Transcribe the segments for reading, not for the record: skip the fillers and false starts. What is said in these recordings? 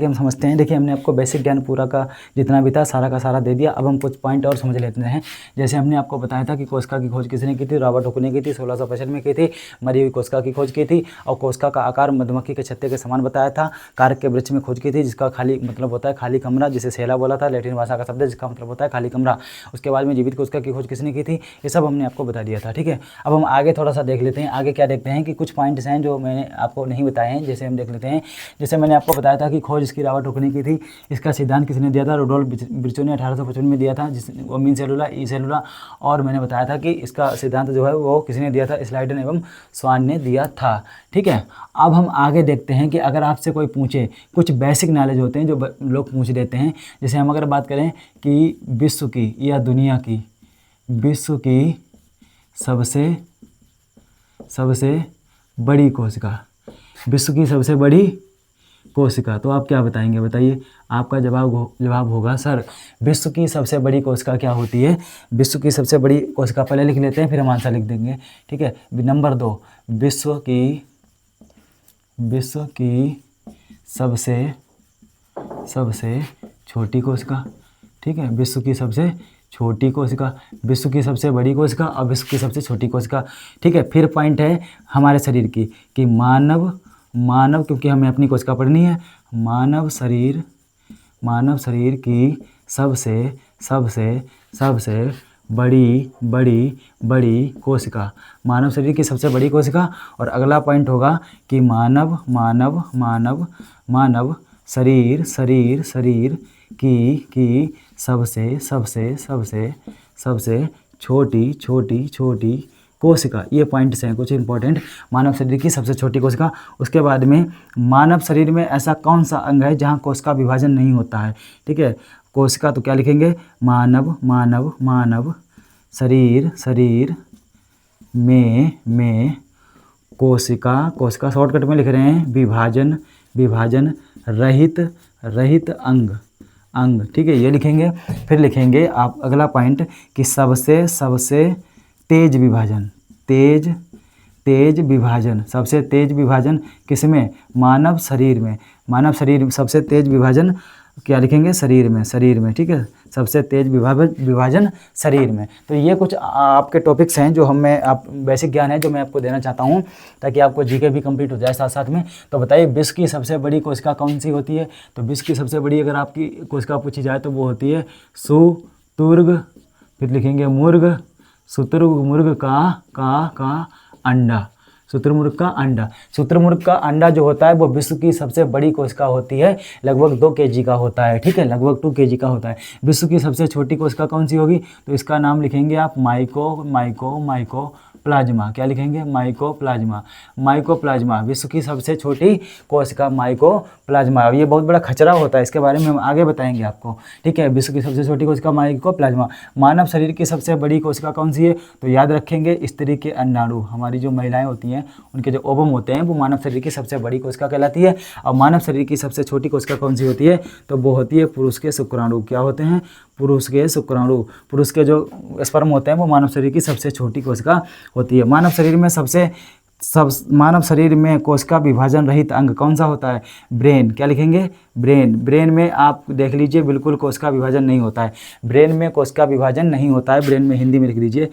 हम समझते हैं। देखिए हमने आपको बेसिक ज्ञान पूरा का जितना भी था सारा का सारा दे दिया। अब हम कुछ पॉइंट और समझ लेते हैं। जैसे हमने आपको बताया था कि कोशिका की खोज किसने की थी, रॉबर्ट हुक ने की थी, 1665 में की थी। मरी हुई कोशिका की खोज की थी और कोशिका का आकार मधुमक्खी के छत्ते के समान बताया था। कारक के वृक्ष में खोज की थी, जिसका खाली मतलब होता है खाली कमरा, जिसे सेला बोला था, लैटिन भाषा का शब्द है जिसका मतलब होता है खाली कमरा। उसके बाद में जीवित कोशिका की खोज किसने की थी, ये सब हमने आपको बता दिया था। ठीक है, अब हम आगे थोड़ा सा देख लेते हैं। आगे क्या देखते हैं कि कुछ पॉइंट्स हैं जो मैंने आपको नहीं बताए हैं। जैसे हम देख लेते हैं, जैसे मैंने आपको बताया था कि खोज इसकी रॉबर्ट हुक ने की थी। इसका सिद्धांत किसने दिया था, रुडोल्फ विर्चो ने 1855 में दिया था, जिस वो मीन सेलुला ई सेलुला। और मैंने बताया था कि इसका सिद्धांत जो है वो किसने दिया था, स्लाइडन एवं स्वान ने दिया था। ठीक है, अब हम आगे देखते हैं कि अगर आपसे कोई पूछे, कुछ बेसिक नॉलेज होते हैं जो लोग पूछ देते हैं। जैसे हम अगर बात करें कि विश्व की या दुनिया की, विश्व की सबसे बड़ी कोशिका, विश्व की सबसे बड़ी कोशिका, तो आप क्या बताएंगे, बताइए। आपका जवाब होगा सर विश्व की सबसे बड़ी कोशिका क्या होती है। विश्व की सबसे बड़ी कोशिका पहले लिख लेते हैं, फिर हम आंसर लिख देंगे। ठीक है, नंबर 2, विश्व की सबसे छोटी कोशिका। ठीक है, विश्व की सबसे छोटी कोशिका, विश्व की सबसे बड़ी कोशिका और विश्व की सबसे छोटी कोशिका। ठीक है, फिर पॉइंट है हमारे शरीर की कि मानव क्योंकि हमें अपनी कोशिका पढ़नी है, मानव शरीर की सबसे बड़ी कोशिका, मानव शरीर की सबसे बड़ी कोशिका। और अगला पॉइंट होगा कि मानव शरीर की सबसे छोटी कोशिका। ये पॉइंट्स हैं कुछ इंपॉर्टेंट, मानव शरीर की सबसे छोटी कोशिका। उसके बाद में मानव शरीर में ऐसा कौन सा अंग है जहाँ कोशिका विभाजन नहीं होता है। ठीक है, कोशिका तो क्या लिखेंगे, मानव शरीर में कोशिका शॉर्टकट में लिख रहे हैं विभाजन रहित अंग। ठीक है, ये लिखेंगे। फिर लिखेंगे आप अगला पॉइंट कि सबसे तेज विभाजन, सबसे तेज विभाजन किसमें, मानव शरीर में। मानव शरीर सबसे तेज विभाजन क्या लिखेंगे, शरीर में। ठीक है, सबसे तेज विभाजन शरीर में। तो ये कुछ आपके टॉपिक्स हैं जो आप बेसिक ज्ञान है जो मैं आपको देना चाहता हूँ, ताकि आपको जीके भी कंप्लीट हो जाए साथ साथ में। तो बताइए विश्व की सबसे बड़ी कोशिका कौन सी होती है। तो विश्व की सबसे बड़ी अगर आपकी कोशिका पूछी जाए तो वो होती है शुतुर्ग। फिर लिखेंगे मुर्ग, शुतुर्मुर्ग का अंडा, शुतुरमुर्ग का अंडा। शुतुरमुर्ग का अंडा जो होता है वो विश्व की सबसे बड़ी कोशिका होती है, लगभग 2 kg का होता है। ठीक है, लगभग 2 kg का होता है। विश्व की सबसे छोटी कोशिका कौन सी होगी, तो इसका नाम लिखेंगे आप माइकोप्लाज्मा। क्या लिखेंगे, माइकोप्लाज्मा। विश्व की सबसे छोटी कोशिका माइकोप्लाज्मा। ये बहुत बड़ा खचरा होता है, इसके बारे में हम आगे बताएंगे आपको। ठीक है, विश्व की सबसे छोटी कोशिका माइकोप्लाज्मा। मानव शरीर की सबसे बड़ी कोशिका कौन सी है, तो याद रखेंगे स्त्री के अंडाणु। हमारी जो महिलाएं होती हैं उनके जो ओवम होते हैं वो मानव शरीर की सबसे बड़ी कोशिका कहलाती है। और मानव शरीर की सबसे छोटी कोशिका कौन सी होती है, तो वो होती है पुरुष के शुक्राणु। क्या होते हैं, पुरुष के शुक्राणु। पुरुष के जो स्पर्म होते हैं वो मानव शरीर की सबसे छोटी कोशिका होती है। मानव शरीर में कोशिका विभाजन रहित अंग कौन सा होता है, ब्रेन। क्या लिखेंगे, ब्रेन में आप देख लीजिए बिल्कुल कोशिका विभाजन नहीं होता है। ब्रेन में कोशिका विभाजन नहीं होता है। ब्रेन में हिंदी में लिख दीजिए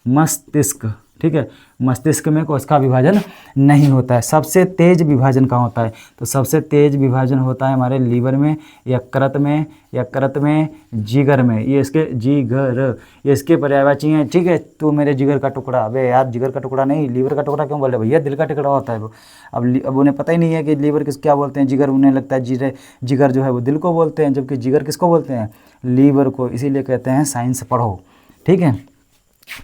मस्तिष्क। ठीक है, मस्तिष्क में कोशिका विभाजन नहीं होता है। सबसे तेज विभाजन कहाँ होता है, तो सबसे तेज विभाजन होता है हमारे लीवर में, यकृत में, जिगर में। ये इसके पर्यायवाची हैं। ठीक है, तो मेरे जिगर का टुकड़ा, अबे यार जिगर का टुकड़ा नहीं, लीवर का टुकड़ा क्यों बोल रहे भैया, दिल का टुकड़ा होता है वो। अब उन्हें पता ही नहीं है कि लीवर क्या बोलते हैं, जिगर। उन्हें लगता है जिगर जो है वो दिल को बोलते हैं, जबकि जिगर किसको बोलते हैं, लीवर को। इसीलिए कहते हैं साइंस पढ़ो। ठीक है,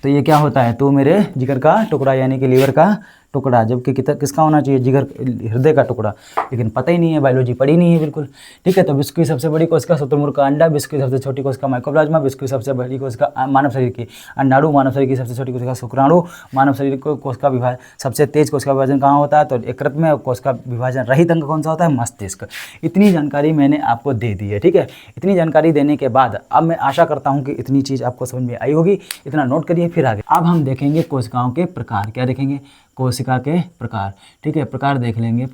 तो ये क्या होता है, तो मेरे जिगर का टुकड़ा यानी कि लीवर का टुकड़ा, जबकि किसका होना चाहिए, जिगर, हृदय का टुकड़ा। लेकिन पता ही नहीं है, बायोलॉजी पढ़ी नहीं है बिल्कुल। ठीक है, तो विश्व की सबसे बड़ी कोशिका शुतुरमुर्ग का अंडा, विश्व की सबसे छोटी कोशिका माइकोप्लाज्मा, विश्व की सबसे बड़ी कोशिका मानव शरीर की अंडाणु, मानव शरीर की सबसे छोटी कोशिका शुक्राणु। मानव शरीर को कोशिका विभाजन, सबसे तेज कोशिका विभाजन कहाँ होता है, तो यकृत में। कोशिका विभाजन रहित अंग कौन सा होता है, मस्तिष्क। इतनी जानकारी मैंने आपको दे दी है। ठीक है, इतनी जानकारी देने के बाद अब मैं आशा करता हूँ कि इतनी चीज़ आपको समझ में आई होगी। इतना नोट करिए, फिर आगे अब हम देखेंगे कोशिकाओं के प्रकार। क्या देखेंगे, कोशिका के प्रकार। ठीक है, प्रकार देख लेंगे,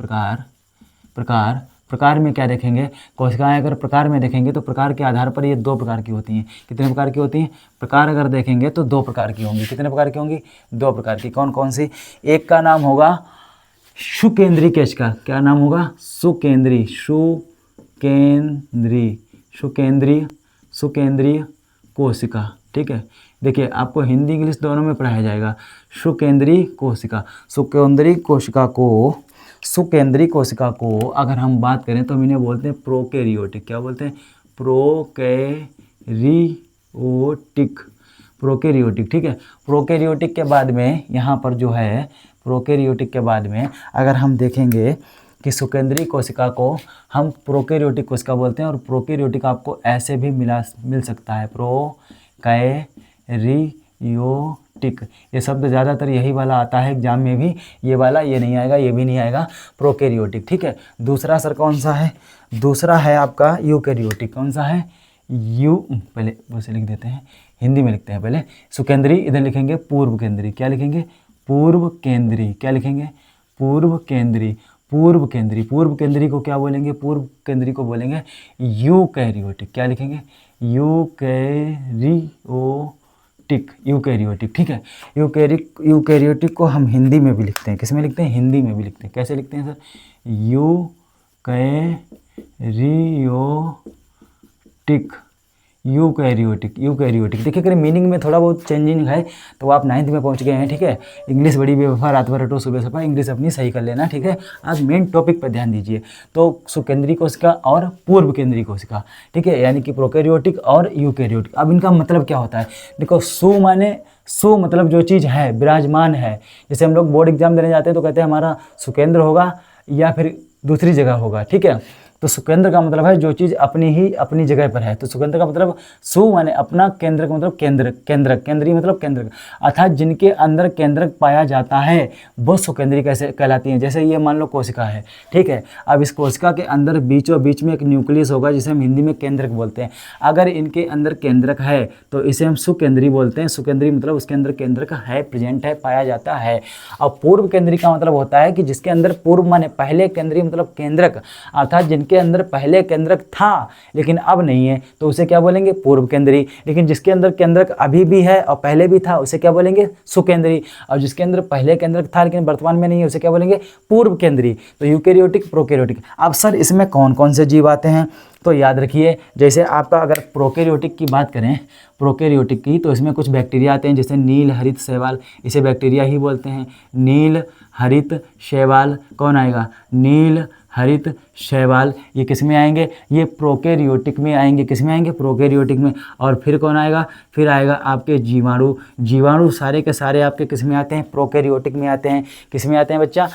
प्रकार, प्रकार में क्या देखेंगे, कोशिकाएं अगर प्रकार में देखेंगे तो प्रकार के आधार पर ये 2 प्रकार की होती हैं। कितने प्रकार की होती हैं? प्रकार अगर देखेंगे तो 2 प्रकार की होंगी। कितने प्रकार की होंगी? 2 प्रकार की। कौन कौन सी? एक का नाम होगा सुकेंद्रीय कोशिका। क्या नाम होगा? सुकेंद्रीय, सुकेंद्रीय, सुकेंद्रीय, सुकेंद्रीय कोशिका। ठीक है, देखिए आपको हिंदी इंग्लिश दोनों में पढ़ाया जाएगा। सुकेंद्रीय कोशिका, सुकेंद्रीय कोशिका को, सुकेंद्रीय कोशिका को अगर हम बात करें तो हम इन्हें बोलते हैं प्रोकैरियोटिक। क्या बोलते हैं? Prokaryotic, prokaryotic. ठीक है, प्रोकैरियोटिक के बाद में यहाँ पर जो है, प्रोकैरियोटिक के बाद में अगर हम देखेंगे कि सुकेंद्रीय कोशिका को हम प्रोकैरियोटिक कोशिका बोलते हैं, और प्रोकैरियोटिक आपको ऐसे भी मिल सकता है, प्रोकैरियोटिक। ये शब्द ज़्यादातर यही वाला आता है एग्जाम में भी, ये वाला, ये नहीं आएगा, ये भी नहीं आएगा, प्रोकैरियोटिक। ठीक है, दूसरा सर कौन सा है? दूसरा है आपका यूकैरियोटिक। कौन सा है? पहले उसे लिख देते हैं, हिंदी में लिखते हैं पहले। सुकेंद्रीय इधर लिखेंगे पूर्व केंद्रीय। क्या लिखेंगे? पूर्व केंद्रीय। क्या लिखेंगे? पूर्व केंद्रीय, पूर्व केंद्रीय। पूर्व केंद्रीय को क्या बोलेंगे? पूर्व केंद्रीय को बोलेंगे यूकैरियोटिक। क्या लिखेंगे? Eukaryotic, eukaryotic. ठीक है, यूकैरियोटिक को हम हिंदी में भी लिखते हैं। किस में लिखते हैं? हिंदी में भी लिखते हैं। कैसे लिखते हैं सर? Eukaryotic, eukaryotic, eukaryotic. देखिए अगर मीनिंग में थोड़ा बहुत चेंजिंग है तो आप 9th में पहुंच गए हैं। ठीक है, इंग्लिश बड़ी बेवफा रात भर रटो सुबह सफा, इंग्लिश अपनी सही कर लेना। ठीक है, आज मेन टॉपिक पर ध्यान दीजिए। तो सुकेंद्रीय कोशिका और पूर्व केंद्रीय कोशिका, ठीक है, यानी कि प्रोकैरियोटिक और यूकैरियोटिक। अब इनका मतलब क्या होता है? देखो, सु माने, सु मतलब जो चीज़ है, विराजमान है। जैसे हम लोग बोर्ड एग्जाम देने जाते हैं तो कहते हैं हमारा सुकेंद्र होगा या फिर दूसरी जगह होगा। ठीक है, तो सुकेंद्र का मतलब है जो चीज़ अपनी ही अपनी जगह पर है। तो सुकेंद्र का मतलब, सु माने अपना, केंद्र का मतलब केंद्र, केंद्रक, केंद्रीय मतलब केंद्र, अर्थात जिनके अंदर केंद्रक पाया जाता है वो सुकेंद्रीय कैसे कहलाती हैं। जैसे ये मान लो कोशिका है, ठीक है, अब इस कोशिका के अंदर बीचों बीच में एक न्यूक्लियस होगा जिसे हम हिंदी में केंद्रक बोलते हैं। अगर इनके अंदर केंद्रक है तो इसे हम सुकेंद्रीय बोलते हैं। सुकेंद्रीय मतलब उसके अंदर केंद्रक है, प्रेजेंट है, पाया जाता है। और पूर्व केंद्रीय का मतलब होता है कि जिसके अंदर, पूर्व माने पहले, केंद्रीय मतलब केंद्रक, अर्थात जिनके अंदर पहले केंद्रक था लेकिन अब नहीं है तो उसे क्या बोलेंगे? पूर्व केंद्रीय। लेकिन जिसके अंदर केंद्रक अभी भी है और पहले भी था उसे क्या बोलेंगे? सुकेंद्रीय। और जिसके अंदर पहले केंद्रक था लेकिन वर्तमान में नहीं है उसे क्या बोलेंगे? पूर्व केंद्रीय। तो यूकैरियोटिक, प्रोकैरियोटिक। अब सर इसमें कौन कौन से जीव आते हैं? तो याद रखिए, जैसे आपका अगर प्रोकैरियोटिक की बात करें, प्रोकैरियोटिक की, तो इसमें कुछ बैक्टीरिया आते हैं जैसे नील, हरित, शैवाल। इसे बैक्टीरिया ही बोलते हैं। नील, हरित, शैवाल कौन आएगा? नील, हरित, शैवाल। ये किस में आएंगे? ये प्रोकैरियोटिक में आएंगे। किस में आएंगे? प्रोकैरियोटिक में। और फिर कौन आएगा? फिर आएगा आपके जीवाणु। जीवाणु सारे के सारे आपके किस में आते हैं? प्रोकैरियोटिक में आते हैं। किस में आते हैं बच्चा?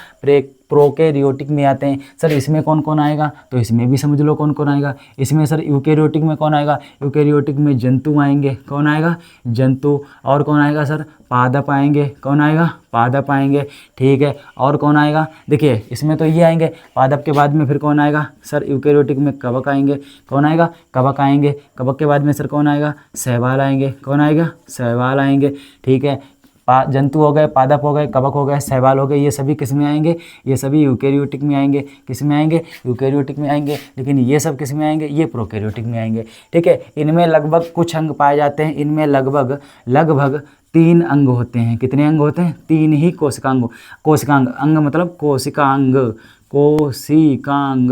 प्रोकैरियोटिक में आते हैं। सर इसमें कौन कौन आएगा? तो इसमें भी समझ लो कौन कौन आएगा। इसमें सर यूकैरियोटिक में कौन आएगा? यूकैरियोटिक में जंतु आएंगे। कौन आएगा? जंतु। और कौन आएगा सर? पादप आएंगे। कौन आएगा? पादप आएंगे। ठीक है, और कौन आएगा? देखिए इसमें तो ये आएंगे, पादप के बाद में फिर कौन आएगा? सर यूकैरियोटिक में कवक आएंगे। कौन आएगा? कवक आएंगे। कवक के बाद में सर कौन आएगा? शैवाल आएंगे। कौन आएगा? शैवाल आएंगे। ठीक है, जंतु हो गए, पादप हो गए, कवक हो गए, शैवाल हो गए, ये सभी किस में आएंगे? ये सभी यूकैरियोटिक में आएंगे। किस में आएंगे? यूकैरियोटिक में आएंगे। लेकिन ये सब किस में आएंगे? ये प्रोकैरियोटिक में आएंगे। ठीक है, इनमें लगभग कुछ अंग पाए जाते हैं। इनमें लगभग 3 अंग होते हैं। कितने अंग होते हैं? 3 ही कोशिकांग। कोशिकांग, अंग मतलब कोशिकांग, कोशिकांग,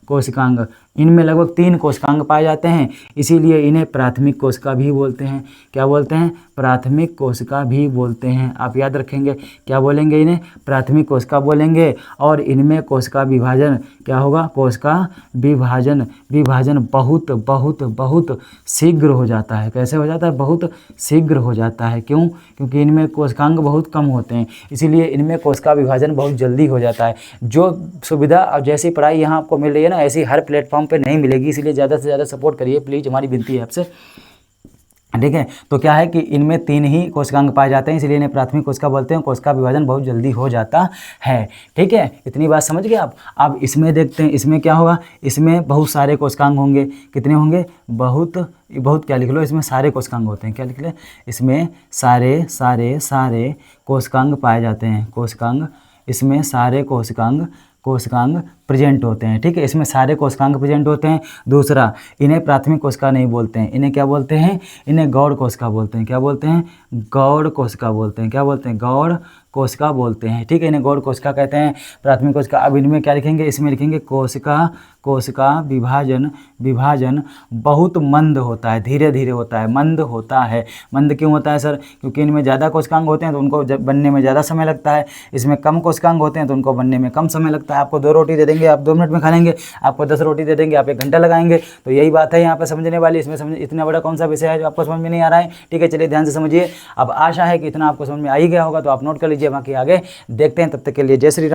कोशिकांग। इनमें लगभग 3 कोशिकांग पाए जाते हैं, इसीलिए इन्हें प्राथमिक कोशिका भी बोलते हैं। क्या बोलते हैं? प्राथमिक कोशिका भी बोलते हैं। आप याद रखेंगे, क्या बोलेंगे? इन्हें प्राथमिक कोशिका बोलेंगे। और इनमें कोशिका विभाजन क्या होगा? कोशिका विभाजन, विभाजन बहुत बहुत बहुत शीघ्र हो जाता है। कैसे हो जाता है? बहुत शीघ्र हो जाता है। क्यों? क्योंकि इनमें कोशिकांग बहुत कम होते हैं, इसीलिए इनमें कोशिका विभाजन बहुत जल्दी हो जाता है। जो सुविधा और जैसी पढ़ाई यहाँ आपको मिल रही है ना, ऐसी हर प्लेटफॉर्म पे नहीं मिलेगी, इसलिए ज़्यादा से ज़्यादा सपोर्ट करिए प्लीज़, हमारी विनती है आपसे। ठीक है, तो क्या है कि इनमें 3 ही कोशिकांग पाए जाते हैं, इसलिए इन्हें प्राथमिक कोशिका बोलते हैं। कोशिका विभाजन बहुत जल्दी हो जाता है। ठीक है, इतनी बात समझ गए आप। अब इसमें देखते हैं, इसमें क्या होगा? इसमें बहुत सारे कोशिकांग होंगे। कितने होंगे? बहुत क्या लिख लो, इसमें सारे कोशिकांग होते हैं। क्या लिख ले? इसमें सारे सारे सारे कोशिकांग पाए जाते हैं। कोशिकांग, इसमें सारे कोशिकांग कोशिकांग प्रेजेंट होते हैं। ठीक है, इसमें सारे कोशिकांग प्रेजेंट होते हैं। दूसरा, इन्हें प्राथमिक कोशिका नहीं बोलते हैं, इन्हें क्या बोलते हैं, इन्हें गौड़ कोशिका बोलते हैं। क्या बोलते हैं, गौड़ कोशिका बोलते हैं। क्या बोलते हैं, गौड़ कोशिका बोलते हैं। ठीक है, इन्हें गौड़ कोशिका कहते हैं, प्राथमिक कोशिका। अब इनमें क्या लिखेंगे, इसमें लिखेंगे कोशिका विभाजन बहुत मंद होता है, धीरे धीरे होता है, मंद होता है। मंद क्यों होता है सर, क्योंकि इनमें ज़्यादा कोशिकांग होते हैं तो उनको बनने में ज़्यादा समय लगता है, इसमें कम कोशिकांग होते हैं तो उनको बनने में कम समय लगता है। आपको 2 रोटी दे देंगे, आप 2 मिनट में खा लेंगे, आपको 10 रोटी दे देंगे, आप 1 घंटा लगाएंगे। तो यही बात है यहाँ पर समझने वाली। इसमें समझ, इतना बड़ा कौन सा विषय है जो आपको समझ में नहीं आ रहा है। ठीक है, चलिए ध्यान से समझिए। अब आशा है कि इतना आपको समझ में आ ही गया होगा, तो आप नोट कर लीजिए, बाकी आगे देखते हैं। तब तक के लिए जय श्री राम।